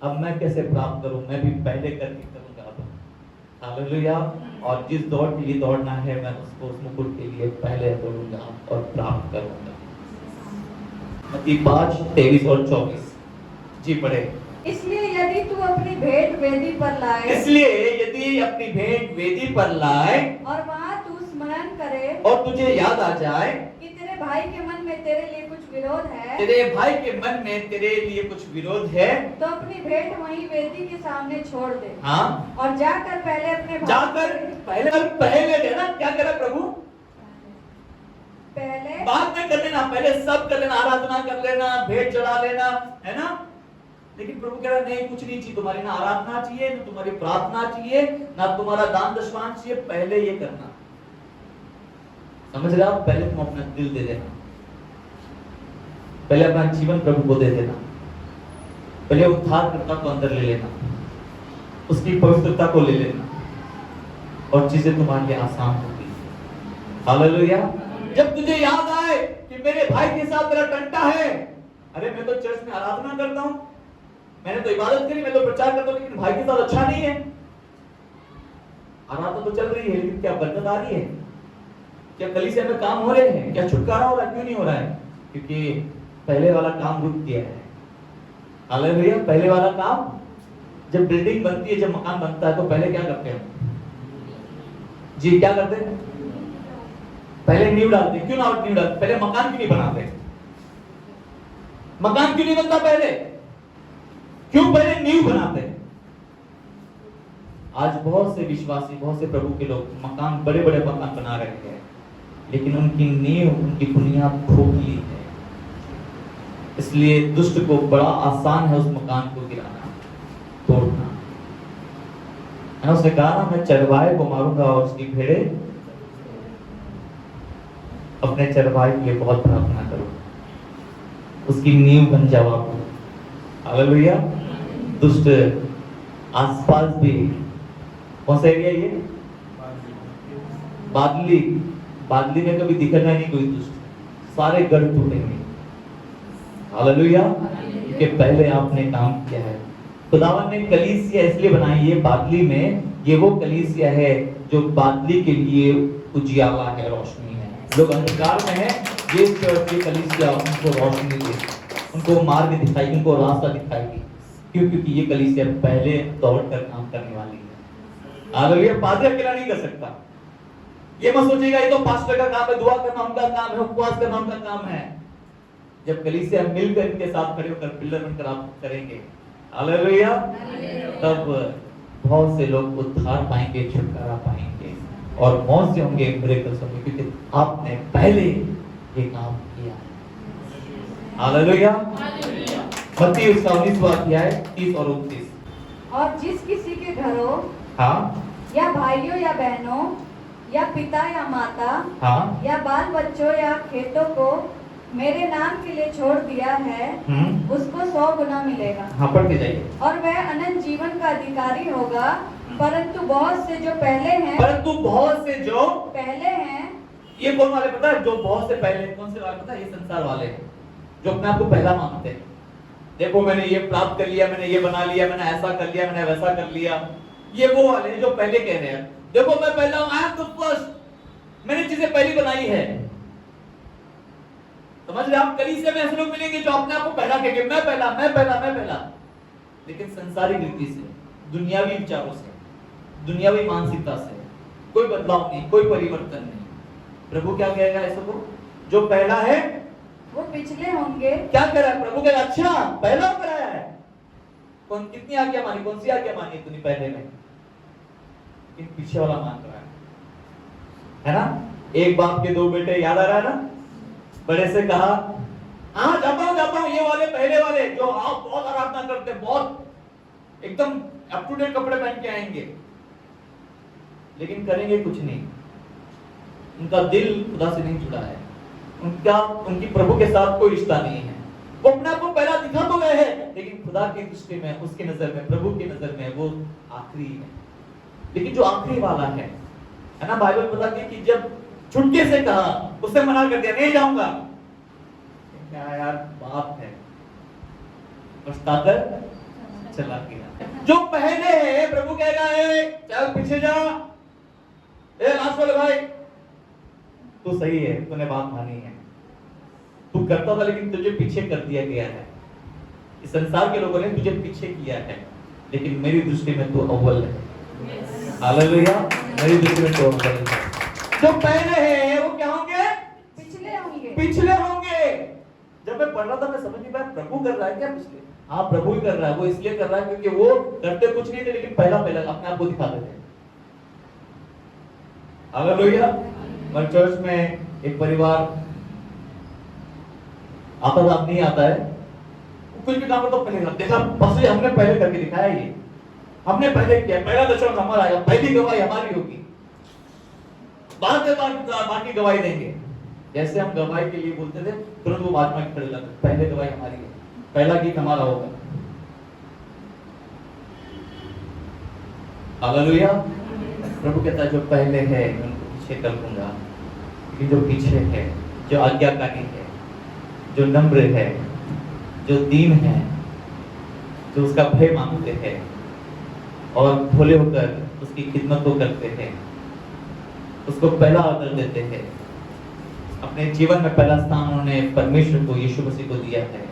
अब मैं कैसे प्राप्त करूं? मैं भी पहले करके करूंगा। हालेलुया। और जिस दौड़ के लिए दौड़ना है मैं उसको उस मुकुट के लिए पहले दौड़ूंगा और प्राप्त करूंगा। मत्ती 5:23 और 24 जी पढ़े। इसलिए यदि तू अपनी भेंट वेदी पर लाए, इसलिए यदि अपनी भेंट वेदी पर लाए और वहाँ तू स्मरण करे और तुझे याद आ जाए कि तेरे भाई के मन में तेरे लिए कुछ विरोध है, तेरे भाई के मन में तेरे लिए कुछ विरोध है, तो अपनी भेंट वहीं वेदी के सामने छोड़ दे। हाँ, और जाकर पहले अपने भाई जाकर पहले लेना। क्या करा प्रभु? पहले बाद में कर लेना, पहले सब कर लेना, आराधना कर लेना, भेंट चढ़ा लेना, है ना। लेकिन प्रभु कह रहा नहीं, कुछ नहीं चाहिए तुम्हारी, ना आराधना चाहिए, ना तुम्हारी प्रार्थना चाहिए, ना तुम्हारा दान दशवान चाहिए, पहले ये करना। समझ रहे आप? पहले तुम अपना दिल दे देना, पहले अपना जीवन प्रभु को दे देना, पहले उद्धारकर्ता को अंदर ले लेना, उसकी पवित्रता को ले लेना, और चीजें तुम्हारे लिए आसान होगी। हालेलुया। जब तुझे याद आए कि मेरे भाई के साथ मेरा टंटा है, अरे मैं तो चर्च में आराधना करता हूं, मैंने तो इबादत करी, मैं तो प्रचार करता हूं, लेकिन भाई के साथ अच्छा नहीं है। आराधना तो चल रही है, लेकिन क्या बरकत आ रही है? क्या कलीसिया में काम हो रहे हैं? क्या छुटकारा हो रहा है? क्यों नहीं हो रहा है? क्योंकि पहले वाला काम रुक गया है। हालेलुया। पहले वाला काम, जब बिल्डिंग बनती है, जब मकान बनता है, तो पहले क्या करते हैं जी? क्या करते हैं? पहले नींव डालते। क्यों ना नींव डालते? पहले मकान क्यों नहीं बनाते? मकान क्यों नहीं बनता पहले? क्यों पहले नींव बनाते हैं? आज बहुत से विश्वासी, बहुत से प्रभु के लोग मकान, बड़े बड़े मकान बना रहे हैं, लेकिन उनकी नींव, उनकी बुनियाद खोखली है। इसलिए दुष्ट को बड़ा आसान है उस मकान को गिराना, तोड़ना। उसने कहा ना, मैं चरवाहे को मारूंगा और उसकी भेड़े। अपने चरवाहे के लिए बहुत प्रार्थना करो, उसकी नींव बन जाओ आप। हालेलुया। दुष्ट आसपास भी, कौन सा एरिया ये? बादली। बादली में कभी दिखेगा नहीं कोई दुष्ट, सारे गढ़ टूटेंगे। हालेलुया। कि पहले आपने काम किया है। खुदावन ने कलीसिया इसलिए बनाई है बादली में, ये वो कलीसिया है जो बादली के लिए उजियाला है, रोशनी है। लोग अंधकार में है, ये चर्च की कलीसिया उनको रोशनी दे, उनको मार्ग दिखाएगी, उनको रास्ता दिखाएगी। क्यों? क्योंकि ये कलीसिया पहले दौड़कर काम करने वाली है। हालेलुया। पादरी अकेला नहीं कर सकता। ये मत सोचिएगा ये तो पास्टर का काम है, दुआ करना उनका काम है, उपवास करना उनका काम है। जब कलीसिया मिलकर इनके साथ खड़े होकर पिलर बनकर आप करेंगे, हालेलुया, तब बहुत से लोग उद्धार पाएंगे, छुटकारा पाएंगे और मौत से होंगे, मिरेकल्स होंगे, क्योंकि आपने पहले ये काम किया। हालेलुया। मत्ती उसका 19वां अध्याय 30 और 29। और जिस किसी के घरों, हाँ, या भाइयों या बहनों, या पिता या माता, हाँ, या बाल बच्चों या खेतों को मेरे नाम के लिए छोड़ दिया है, उसको 100 गुना मिलेगा। हाँ, पढ़ते जाइए। और वह अनंत जीवन का अधिकारी होगा। परंतु बहुत से जो पहले हैं, ये कौन वाले पता है? जो बहुत से पहले, कौन से वाले पता है? ये संसार वाले हैं, जो अपने आप को पहला मानते हैं। देखो मैंने ये प्राप्त कर लिया, मैंने ये बना लिया, मैंने ऐसा कर लिया, मैंने वैसा कर लिया। ये वो वाले हैं जो पहले कह रहे हैं, देखो मैं पहला हूं, आई एम द फर्स्ट, मैंने चीजें पहली बनाई है। समझ रहे आप? कलीसिया में ऐसे लोग मिलेंगे जो अपने आप को पहला कहेंगे, मैं पहला, मैं पहला, मैं पहला। लेकिन संसारिक रीति से, दुनियावी विचारों से, दुनियावी मानसिकता से कोई बदलाव नहीं, कोई परिवर्तन नहीं। प्रभु क्या कहेगा ऐसे को? जो पहला है वो पिछले होंगे। क्या कर रहा है प्रभु? कहेगा अच्छा पहला कराया है। कौन, कितनी आज्ञा मानी? कौन सी आज्ञा मानी तूने पहले में? इन पीछे वाला मान रहा है ना? एक बाप के 2 बेटे, याद आ रहा है ना? बड़े से कहा, हाँ जाता हूं, ये वाले पहले वाले जो आप बहुत आराधना करते, बहुत एकदम अप टू डेट कपड़े पहन के आएंगे, लेकिन करेंगे कुछ नहीं। उनका दिल खुदा से नहीं जुड़ा है, उनकी प्रभु के साथ कोई रिश्ता नहीं है। वो अपने आप को पहला दिखा तो गए हैं, लेकिन खुदा की दृष्टि में, उसकी नजर में, प्रभु की नजर में वो आखिरी है। लेकिन जो आखिरी वाला है है ना। बाइबल बताती है कि जब छुटके से कहा, उससे मना कर दिया, नहीं जाऊंगा। क्या यार बात है, पछताकर चला गया। जो पहले है प्रभु कहेगा, ए चल पीछे जा, ए लास्ट वाले भाई तू सही है, तूने बात मानी है, तू करता था लेकिन तुझे पीछे कर दिया गया है। इस संसार के लोगों ने तुझे पीछे किया है, लेकिन मेरी दृष्टि में तू अव्वल है। हालेलुया, मेरी दृष्टि में तू अव्वल है। जो पहले है वो क्या होंगे? पिछले होंगे। पिछले होंगे। जब मैं पढ़ रहा था मैं समझ नहीं पाया प्रभु कर रहा है क्या पिछले? हाँ प्रभु ही कर रहा है। वो इसलिए कर रहा है क्योंकि वो करते कुछ नहीं थे, लेकिन पहला अपने आप को दिखाते थे। हालेलुया। हमारे चर्च में एक परिवार आता था, अब नहीं आता है, कुछ भी काम हो तो पहले देखा, बस ये हमने पहले करके दिखाया, ये हमने पहले किया, पहला दशम हमारा आएगा, पहली गवाही हमारी होगी, बाद में बाकी गवाही देंगे। जैसे हम गवाही के लिए बोलते थे, तुरंत वो बाद में खड़े जाते, पहले गवाही हमारी है, पहला गीत हमारा होगा। हालेलुया। प्रभु कहता है जो पहले है उनको पीछे कर दूंगा, लेकिन जो पीछे है, जो आज्ञाकारी है, जो नम्र है, जो दीन है, जो उसका भय मानते हैं और भोले होकर उसकी खिदमत को करते हैं, उसको पहला ऑर्डर देते हैं, अपने जीवन में पहला स्थान उन्होंने परमेश्वर को, यीशु मसीह को दिया है।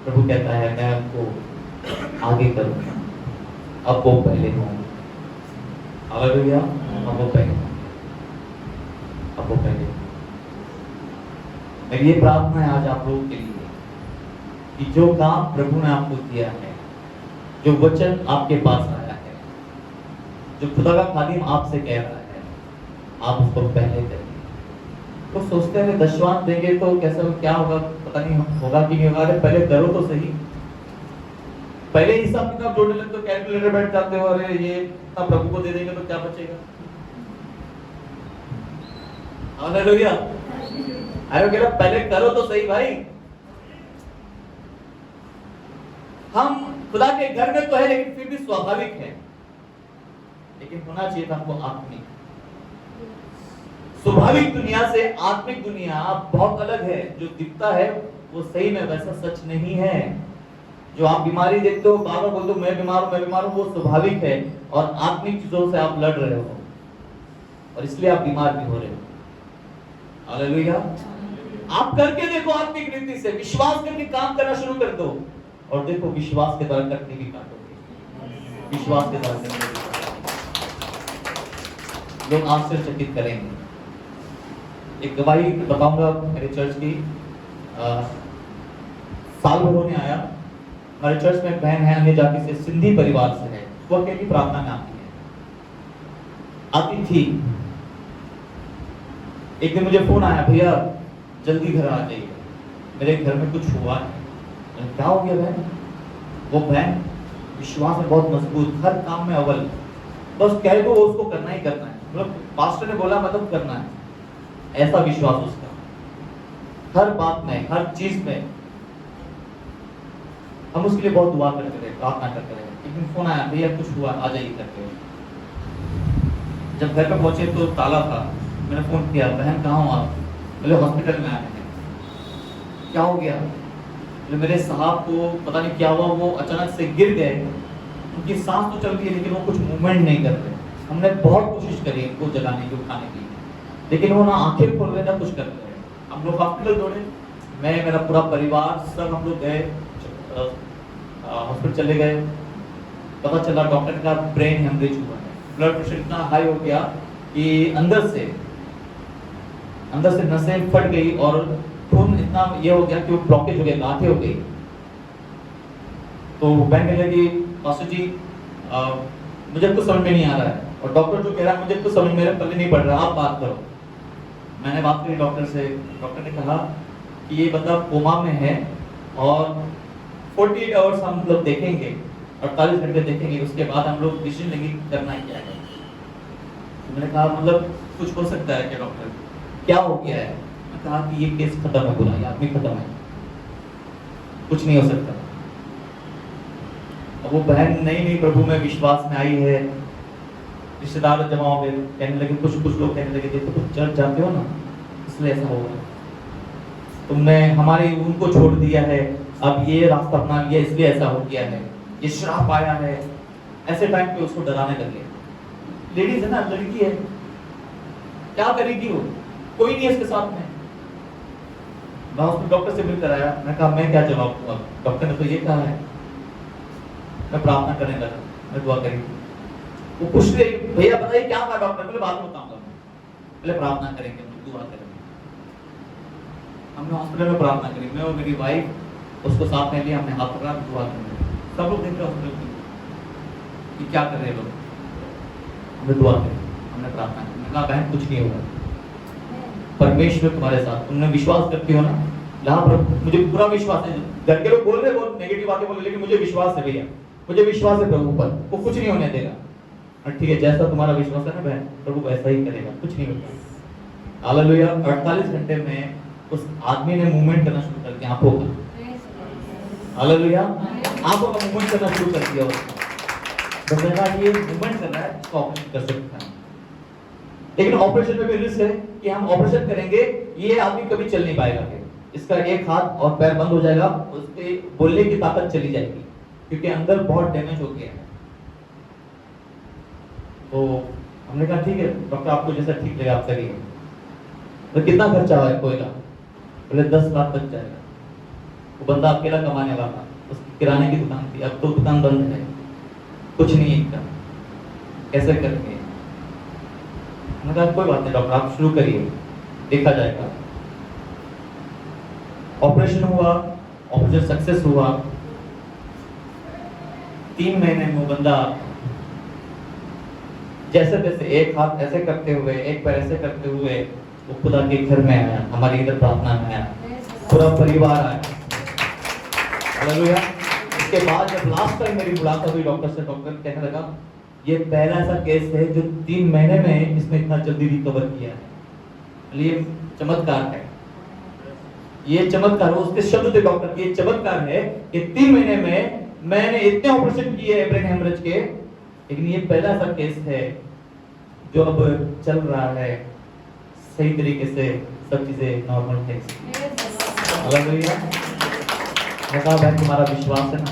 प्रभु कहता है मैं आपको आगे करूंगा, अब वो पहले हूँ। हालेलुया। अब वो पहले, अब वो पहले। मेरी ये प्रार्थना है आज आप लोगों के लिए कि जो काम प्रभु ने आपको दिया है, जो वचन आपके पास आया है, जो खुदा का खादिम आपसे कह रहा है, आप उसको पहले करिए। तो सोचते हैं दशवान देंगे तो कैसा क्या होगा, पता नहीं होगा कि नहीं होगा। अरे पहले करो तो सही। पहले हिसाब किताब जोड़ने लगे तो कैलकुलेटर बैठ जाते हो, अरे ये इतना प्रभु को दे देंगे तो क्या बचेगा। हालेलुया। अरे कह रहा पहले करो तो सही भाई। हम खुदा के घर में तो है, लेकिन फिर भी स्वाभाविक है, लेकिन होना चाहिए था हमको आत्मिक। स्वाभाविक दुनिया से आत्मिक दुनिया बहुत अलग है। जो दिखता है वो सही में वैसा सच नहीं है। जो आप बीमारी देखते हो, बार बार बोलते हो मैं बीमार हूं, मैं बीमार हूं, वो स्वाभाविक है, और आत्मिक चीजों से आप लड़ रहे हो और इसलिए आप बीमार भी हो रहे हो। हालेलुया। आप करके देखो आत्मिक रीति से, विश्वास करके काम करना शुरू कर दो और देखो विश्वास के द्वारा करके भी काटोगे। विश्वास के द्वारा लोग आश्चर्यचकित करेंगे। एक गवाही बताऊंगा मेरे चर्च की। साल भर होने आया, हमारे चर्च में बहन है, अन्य जाति से, सिंधी परिवार से है, वो अकेली प्रार्थना में आती है, आती थी। एक दिन मुझे फोन आया, भैया जल्दी घर आ जाइए, मेरे घर में कुछ हुआ है। क्या हो गया बहन? वो बहन विश्वास में बहुत मजबूत, हर काम में अव्वल, बस कह दो उसको करना ही करना है, मतलब पास्टर ने बोला मतलब करना है, ऐसा विश्वास उसका हर बात में, हर चीज में। हम उसके लिए बहुत दुआ करते रहे, प्रार्थना करते रहे। एक दिन फोन आया, भैया कुछ हुआ, आ जाइए करके। जब घर पे पहुंचे तो ताला था। मैंने फोन किया, बहन कहाँ हो आप? बोले हॉस्पिटल में आए हैं। क्या हो गया? मेरे साहब को पता नहीं क्या हुआ, वो अचानक से गिर गए, उनकी सांस तो चल रही है लेकिन वो कुछ मूवमेंट नहीं कर रहे। हमने बहुत कोशिश करी उनको जगाने की, उठाने की, लेकिन वो ना आंखें खोल रहे ना कुछ कर रहे। हम लोग हॉस्पिटल दौड़े, मैं, मेरा पूरा परिवार, सब हम लोग गए, हॉस्पिटल चले गए। पता चला डॉक्टर का ब्रेन हेमरेज हुआ है, ब्लड प्रेशर इतना हाई हो गया कि अंदर से नसें फट गई और खून इतना ये हो गया कि वो ब्लॉकेज हो गया, गांठें हो गई। तो बहन कहने लगी, मास्टर जी मुझे कुछ समझ में नहीं आ रहा है, और डॉक्टर जो कह रहा है मुझे कुछ समझ मेरे पल्ले नहीं पड़ रहा, आप बात करो। मैंने बात करी डॉक्टर से। डॉक्टर ने कहा कि ये बंदा कोमा में है और 48 आवर्स हम लोग देखेंगे, 48 घंटे देखेंगे, उसके बाद हम लोग डिसीजन लेंगे करना ही क्या है। तो मैंने कहा मतलब कुछ हो सकता है क्या डॉक्टर, क्या हो गया है? मैंने कहा कि ये केस खत्म है, पूरा ये आदमी खत्म है, कुछ नहीं हो सकता। और वो बहन नई नई प्रभु में विश्वास में आई है, रिश्तेदार जमा हो गए, कहने लगे कुछ लोग कहने लगे देखो तुम चर्च जाते हो ना इसलिए ऐसा होगा, तुमने हमारे उनको छोड़ दिया है, अब ये रास्ता अपना लिया इसलिए ऐसा हो गया है, ये श्राप आया है। ऐसे टाइम पे उसको डराने लगे। लेडीज है ना, लड़की है, क्या करेगी वो, कोई नहीं है उसके साथ में। मैं उसको डॉक्टर से मिलकर आया, मैं कहा मैं क्या जवाब दूंगा, डॉक्टर ने तो ये कहा है। मैं प्रार्थना करने लगा, मैं दुआ करेंगे। वो पूछ रहे भैया बताइए क्या कहा डॉक्टर, बोले बाद में बताऊंगा, पहले प्रार्थना करेंगे, दुआ करेंगे। हमने हॉस्पिटल में प्रार्थना करी, मैं और मेरी वाइफ उसको साथ में लिया, हमने हाथ पकड़ा, दुआ करेंगे। सब लोग देख रहे हॉस्पिटल कि क्या कर रहे लोग, हमने दुआ करी, हमने प्रार्थना की। मैंने कहा बहन कुछ नहीं होगा, परमेश्वर तुम्हारे साथ, तुमने विश्वास करती हो ना, यहाँ पर मुझे पूरा विश्वास है। घर के लोग बोल रहे बहुत नेगेटिव बातें बोल रहे, लेकिन मुझे विश्वास है भैया, मुझे विश्वास है प्रभु पर, वो कुछ नहीं होने देगा। और ठीक है, जैसा तुम्हारा विश्वास है ना बहन, प्रभु वैसा ही करेगा, कुछ नहीं होगा। हालेलुया। 48 घंटे में उस आदमी ने मूवमेंट करना शुरू कर दिया आंखों का। हालेलुया। आंखों का मूवमेंट करना शुरू कर दिया उसने। तो मैंने कहा ये मूवमेंट कर रहा है, इसको ऑपरेशन कर सकता है। लेकिन ऑपरेशन में भी रिस्क है कि हम ऑपरेशन करेंगे, ये आदमी कभी चल नहीं पाएगा, इसका एक हाथ और पैर बंद हो जाएगा, उसके बोलने की ताकत चली जाएगी, क्योंकि अंदर बहुत डैमेज हो गया है। तो हमने कहा ठीक है डॉक्टर, आपको जैसा ठीक लगे आप करिए। तो कितना खर्चा है कोयला, बोले 10 लाख बच जाएगा। वो बंदा अकेला कमाने वाला था, उसकी किराने की दुकान थी, अब तो दुकान बंद है, कुछ नहीं है, कैसे करेंगे। मैंने कहा कोई बात नहीं डॉक्टर, आप शुरू करिए, देखा जाएगा। ऑपरेशन हुआ, ऑपरेशन सक्सेस हुआ। 3 महीने में वो बंदा जैसे तैसे एक हाथ ऐसे करते हुए, एक पैर ऐसे करते हुए वो खुदा के घर में आया, हमारी इधर प्रार्थना में आया, पूरा परिवार आया। हालेलुया। इसके बाद जब लास्ट टाइम मेरी मुलाकात हुई डॉक्टर से, डॉक्टर कहने लगा ये पहला ऐसा केस है जो 3 महीने में इसने इतना जल्दी रिकवर किया है। ये चमत्कार है, ये चमत्कार, उसके शब्द थे डॉक्टर के, ये चमत्कार है कि 3 महीने में मैंने इतने ऑपरेशन किए ब्रेन हेमरेज के, लेकिन ये पहला ऐसा केस है जो अब चल रहा है सही तरीके से, सब चीजें नॉर्मल है। हालेलुया। मैं कहा भाई तुम्हारा विश्वास है ना,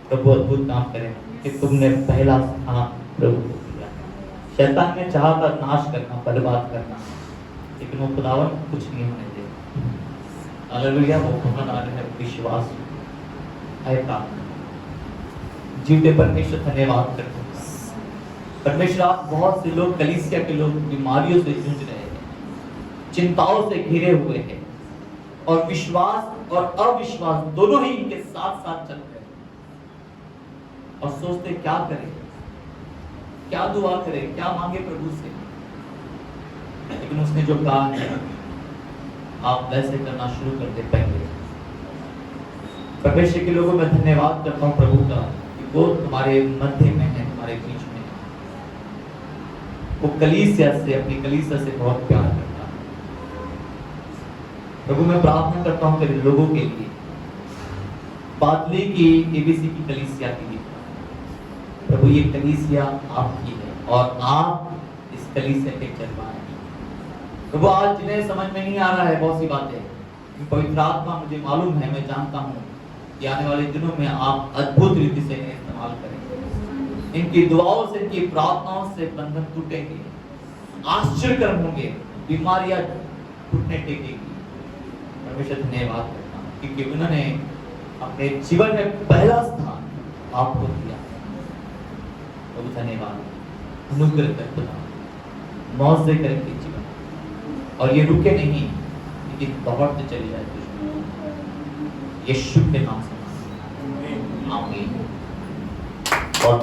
प्रभु अद्भुत काम करेगा कि तुमने पहला स्थान प्रभु को दिया। शैतान ने चाहा था नाश करना, बर्बाद करना, लेकिन वो खुदावन कुछ नहीं होने देगा। हालेलुया। वो होना है विश्वास है काम। जीवते परमेश्वर धन्यवाद करते हैं। परमेश्वर आप बहुत से लोग, कलीसिया के लोग बीमारियों से जूझ रहे हैं, चिंताओं से घिरे हुए हैं, और विश्वास और अविश्वास दोनों ही इनके साथ साथ चल रहे हैं, और सोचते क्या करें, क्या दुआ करें, क्या मांगे प्रभु से। लेकिन उसने जो कहा है आप वैसे करना शुरू कर दे। पहले परमेश्वर के लोगों में धन्यवाद करता हूँ प्रभु का कि वो तुम्हारे मध्य में है, तुम्हारे बीच में। वो कलीसिया से, अपनी कलीसिया से बहुत प्यार करता है। प्रभु मैं प्रार्थना करता हूँ तेरे लोगों के लिए, बादली की एबीसी की कलीसिया के लिए। प्रभु ये कलीसिया आपकी है और आप इस कलीसिया के चरवाहे हैं। प्रभु आज जिन्हें समझ में नहीं आ रहा है बहुत सी बातें, पवित्र आत्मा मुझे मालूम है, मैं जानता हूँ कि आने वाले दिनों में आप अद्भुत रीति से इन्हें इस्तेमाल करेंगे। इनकी दुआओं से, इनकी प्रार्थनाओं से बंधन टूटेंगे, आश्चर्यकर्म होंगे, बीमारियां टूटने टेकेगी। परमेश्वर धन्यवाद करता हूँ क्योंकि उन्होंने अपने जीवन में पहला स्थान आपको दिया। प्रभु धन्यवाद, अनुग्रह कर खुदा, मौज से करेंगे जीवन, और ये रुके नहीं, लेकिन दौड़ते चले जाए यीशु के नाम से। आमीन। और